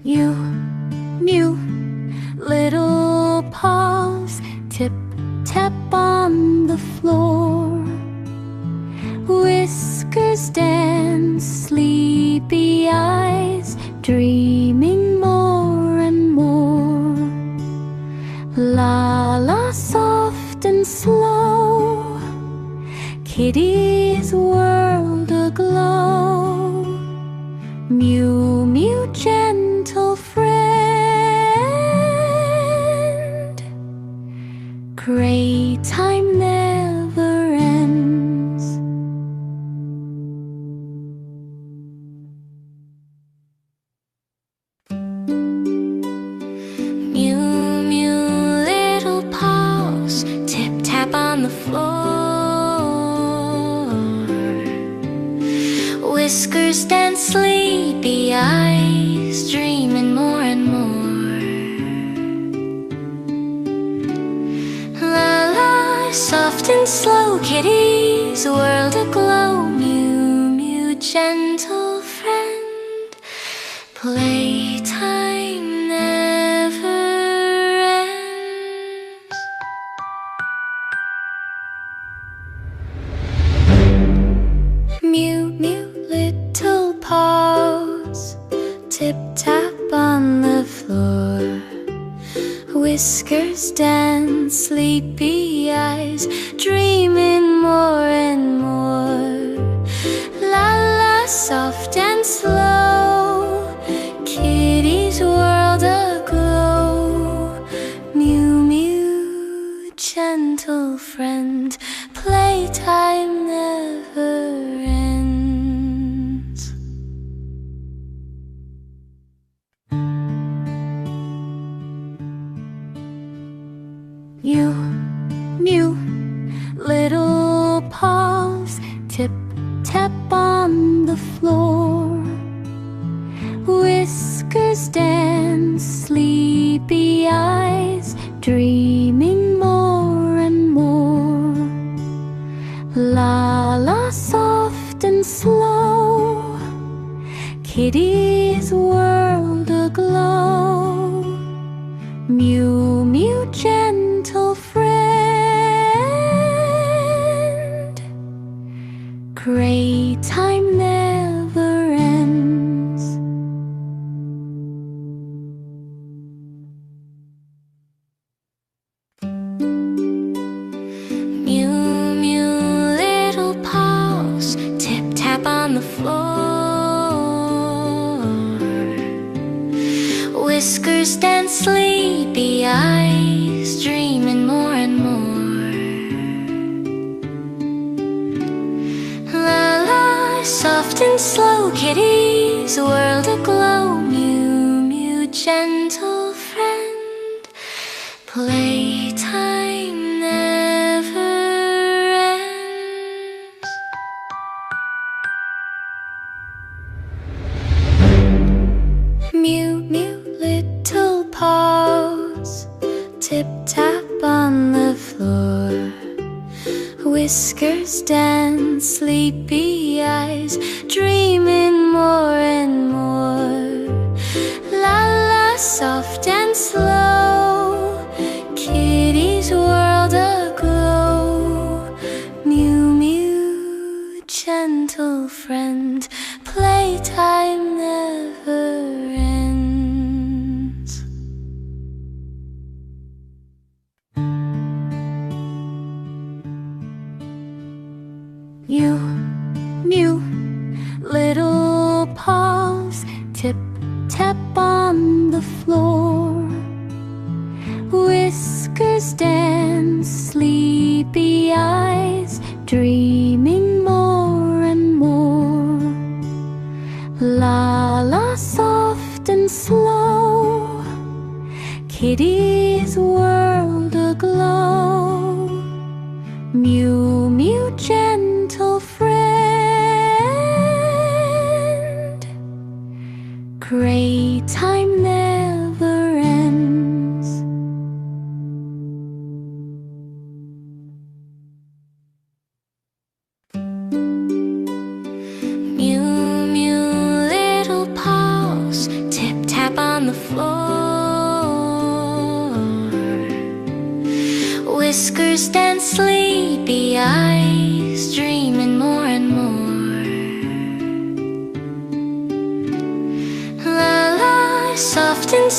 You, mew, little paws, tip tap on the floor. Whiskers dance, sleepy eyes, dreaming more and more. La la, soft and slow, Kitty's world aglow. Mew, mew, gentle friend, great time never ends. Mew, mew, little paws, tip tap on the floor. Whiskers dance, sleepy eyes, dreaming more and more. La la, soft and slow, Kitty's world aglow. Mew, mew, gentle friend, playtime never ends. Mew, mew, little paws, tip tap on the floor. Whiskers dance, sleepy eyes, dreaming more and more. La la, soft and slow, Kitty's world aglow. Mew, mew, gentle friend, playtime never ends. You, mew, little paws, tip tap on the floor. Whiskers dance, sleepy eyes, dreaming more and more. La la, soft and slow, Kitty's world aglow. Mew, mew, gentle friend, great time never ends. Mew, mew, little paws, tip tap on the floor. Whiskers dance, sleepy eyes, dreaming more and more. La la, soft and slow, Kitty's world aglow. Mew, mew, gentle friend, playtime never ends. Mew, mew, little paws, tip tap on the floor. Whiskers dance, sleepy eyes, dreaming more and more. La la, soft and slow, Kitty's world aglow. Mew, mew, gentle friend, playtime never ends. You, mew, little paws, tip tap on the floor. Whiskers dance, sleepy eyes, dreaming more and more. La la, soft and slow, Kitty's world aglow. Mew, mew, gentle friend, great time never ends. Mew, mew, little paws, tip tap tap on the floor. Whiskers and sleepy eyes, dreaming more and more.